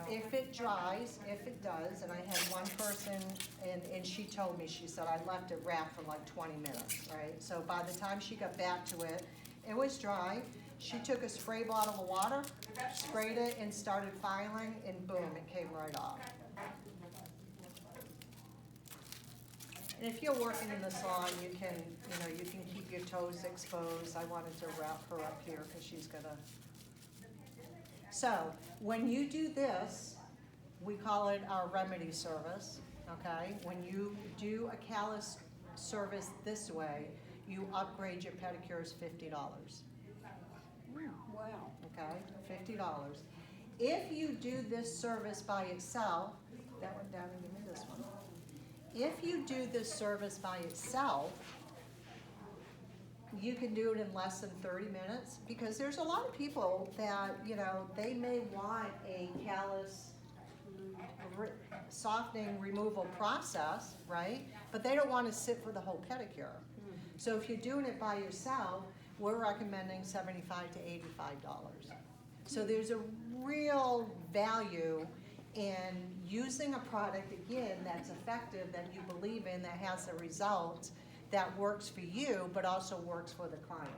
if it dries, if it does, and I had one person, and she told me, she said, I left it wrapped for like 20 minutes, right? So by the time she got back to it, it was dry. She took a spray bottle of water, sprayed it, and started filing, and boom, it came right off. And if you're working in the salon, you can keep your toes exposed. I wanted to wrap her up here because she's gonna. So when you do this, we call it our remedy service, okay? When you do a callus service this way, you upgrade your pedicures $50. Wow. Okay, $50. If you do this service by itself, that went down and give me this one. If you do this service by itself, you can do it in less than 30 minutes because there's a lot of people that, they may want a callus softening removal process, right? But they don't want to sit for the whole pedicure. So if you're doing it by yourself, we're recommending $75 to $85. So there's a real value in using a product, again, that's effective, that you believe in, that has a result, that works for you, but also works for the client.